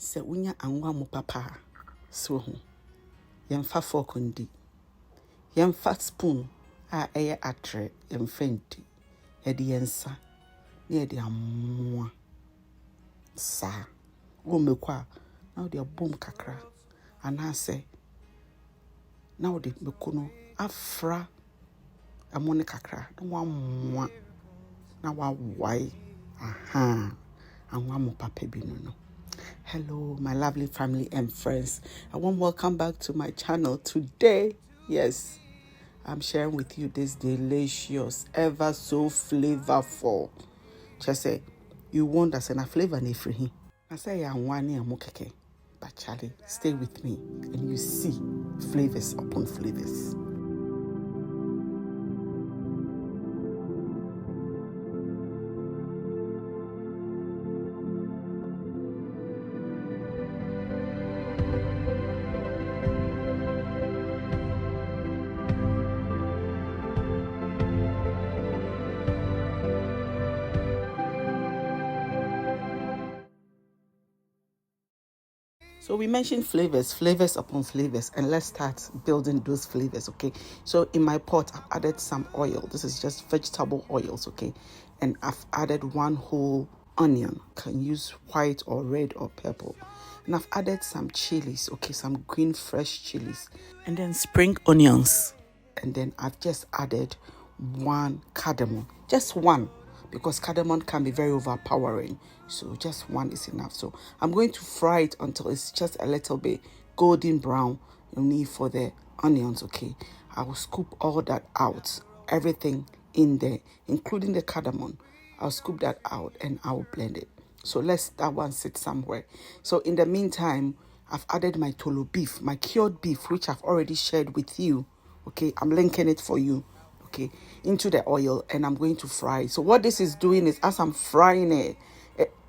Se unya angwamo papa so ho yemfa fork ndi yemfa spoon a eye atre yemfa ndi yede yensa na yede amoa sa wo mekwa na wo de bom kakra ana se na wo de mekono afra amone kakra na wa moa na wa wai angwamo papa bi no. Hello, my lovely family and friends. I want to welcome back to my channel today. Yes, I'm sharing with you this delicious, ever so flavorful. Just say, you want us in a flavor ne free. I say, I'm one year mokeke. But Charlie, stay with me and you see flavors upon flavors. So we mentioned flavors upon flavors, and let's start building those flavors, okay? So in my pot, I've added some oil. This is just vegetable oils, okay? And I've added one whole onion. Can use white or red or purple. And I've added some chilies, okay? Some green fresh chilies. And then spring onions. And then I've just added one cardamom. Just one. Because cardamom can be very overpowering. So just one is enough. So I'm going to fry it until it's just a little bit golden brown. You need for the onions, okay? I will scoop all that out. Everything in there, including the cardamom. I'll scoop that out and I will blend it. So let's that one sit somewhere. So in the meantime, I've added my Toolo beef, my cured beef, which I've already shared with you. Okay, I'm linking it for you. Okay, into the oil, and I'm going to fry. So what this is doing is, as I'm frying it,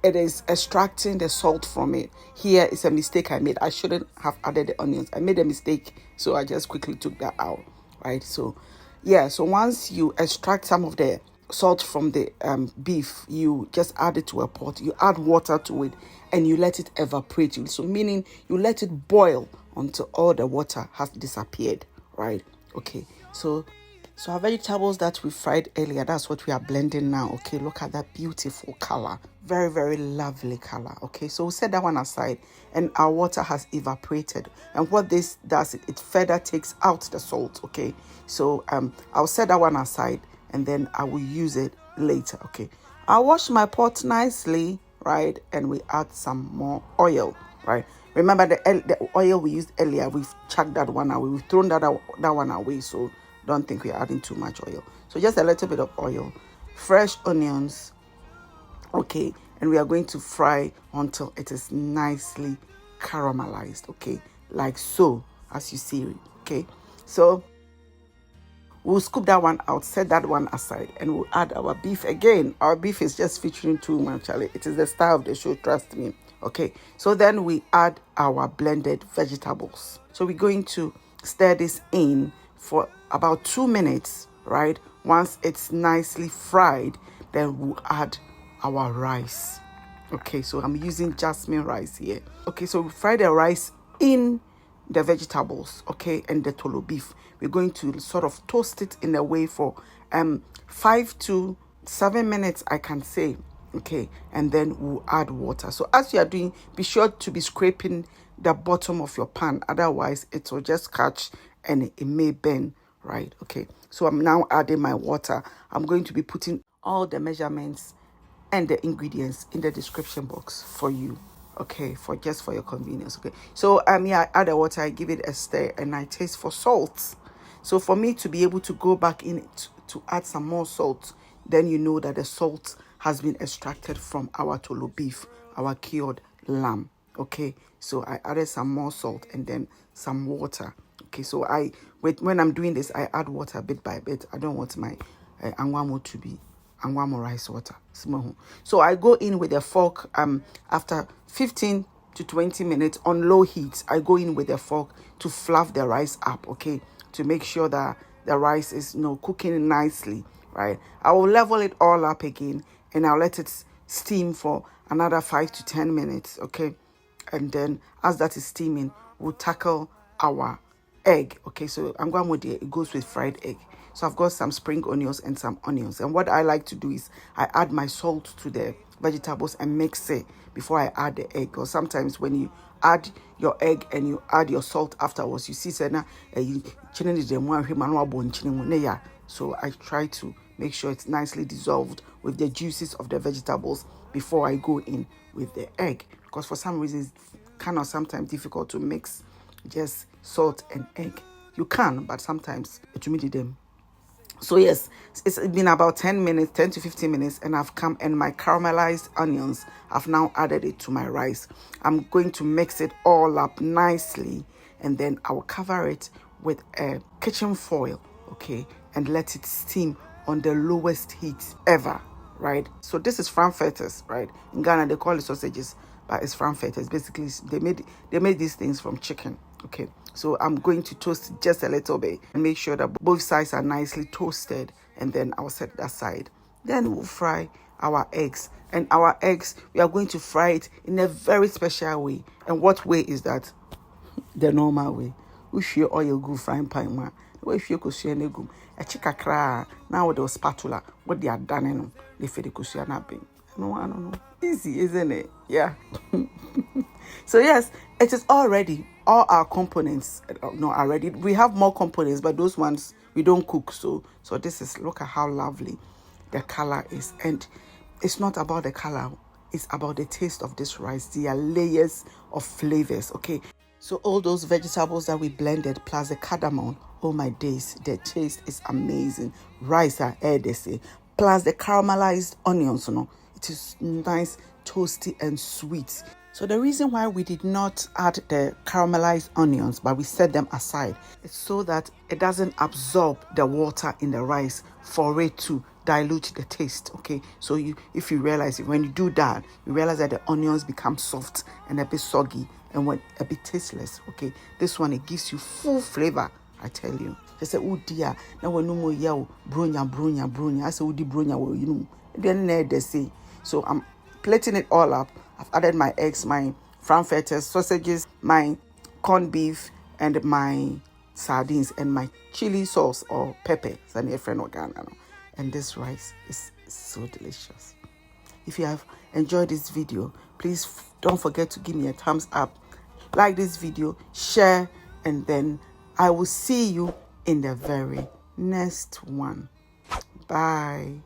it is extracting the salt from it. Here is a mistake I made. I shouldn't have added the onions. I made a mistake, so I just quickly took that out. Right. So yeah. So once you extract some of the salt from the beef, you just add it to a pot. You add water to it, and you let it evaporate. So meaning you let it boil until all the water has disappeared. Right. Okay. So our vegetables that we fried earlier, that's what we are blending now. Okay, look at that beautiful color. Very, very lovely color. Okay, so we'll set that one aside, and our water has evaporated. And what this does, it further takes out the salt. Okay, so I'll set that one aside, and then I will use it later. Okay, I'll wash my pot nicely, right? And we add some more oil, right? Remember the oil we used earlier, we've chucked that one away. We've thrown that one away, so don't think we're adding too much oil. So just a little bit of oil, fresh onions, okay, and we are going to fry until it is nicely caramelized, okay, like so, as you see it, okay. So we'll scoop that one out, set that one aside, and we'll add our beef again. Our beef is just featuring too much, Charlie. It is the star of the show, trust me. Okay, so then we add our blended vegetables. So we're going to stir this in for about 2 minutes, right? Once it's nicely fried, then we'll add our rice. Okay, so I'm using jasmine rice here. Okay, so we fry the rice in the vegetables, okay, and the Toolo beef. We're going to sort of toast it in a way for 5 to 7 minutes, I can say. Okay, and then we'll add water. So as you are doing, be sure to be scraping the bottom of your pan, otherwise it will just catch and it may burn, right? Okay, so I'm now adding my water. I'm going to be putting all the measurements and the ingredients in the description box for you, okay, for your convenience. Okay, so yeah, I add the water, I give it a stir, and I taste for salt. So for me to be able to go back in it to add some more salt, then you know that the salt has been extracted from our Toolo beef, our cured lamb. Okay, so I added some more salt and then some water. Okay, so when I'm doing this, I add water bit by bit. I don't want my angwamo to be angwamo rice water. So I go in with a fork after 15 to 20 minutes on low heat. I go in with a fork to fluff the rice up, okay, to make sure that the rice is cooking nicely, right? I will level it all up again, and I'll let it steam for another 5 to 10 minutes, okay? And then as that is steaming, we'll tackle our egg. Okay, so angwamo mo, it goes with fried egg. So I've got some spring onions and some onions. And what I like to do is I add my salt to the vegetables and mix it before I add the egg. Or sometimes when you add your egg and you add your salt afterwards, you see so I try to make sure it's nicely dissolved with the juices of the vegetables before I go in with the egg, because for some reason it's kind of sometimes difficult to mix just salt and egg. You can, but sometimes it will need them. So yes, it's been about 10 to 15 minutes, and I've come, and my caramelized onions, I've now added it to my rice. I'm going to mix it all up nicely, and then I will cover it with a kitchen foil, okay, and let it steam on the lowest heat ever, right? So this is Frankfurters, right? In Ghana, they call it sausages, but it's Frankfurters. Basically, they made these things from chicken, okay? So I'm going to toast just a little bit and make sure that both sides are nicely toasted, and then I'll set that aside. Then we'll fry our eggs. And our eggs, we are going to fry it in a very special way. And what way is that? The normal way. We share oil go frying pan ma. We share ko share negum. A chika kra now with the spatula. What they are done they feel the kushia na bin. No, I don't know. Easy, isn't it? Yeah. So yes, it is all ready. All our components are ready. We have more components, but those ones we don't cook. So this is, look at how lovely the color is. And it's not about the color. It's about the taste of this rice. There are layers of flavors, okay? So all those vegetables that we blended plus the cardamom, oh my days, the taste is amazing. Rice are air, they say. Plus the caramelized onions, it is nice, toasty and sweet. So the reason why we did not add the caramelized onions, but we set them aside, is so that it doesn't absorb the water in the rice for it to dilute the taste, okay? So if you realize it, when you do that, you realize that the onions become soft and a bit soggy and a bit tasteless, okay? This one, it gives you full flavor, I tell you. They say, oh dear, now we no more yell, bronya. I say, oh, di bronya, you know, then they say. So I'm plating it all up. I've added my eggs, my Frankfurters, sausages, my corned beef, and my sardines, and my chili sauce or pepper. And this rice is so delicious. If you have enjoyed this video, please don't forget to give me a thumbs up, like this video, share, and then I will see you in the very next one. Bye.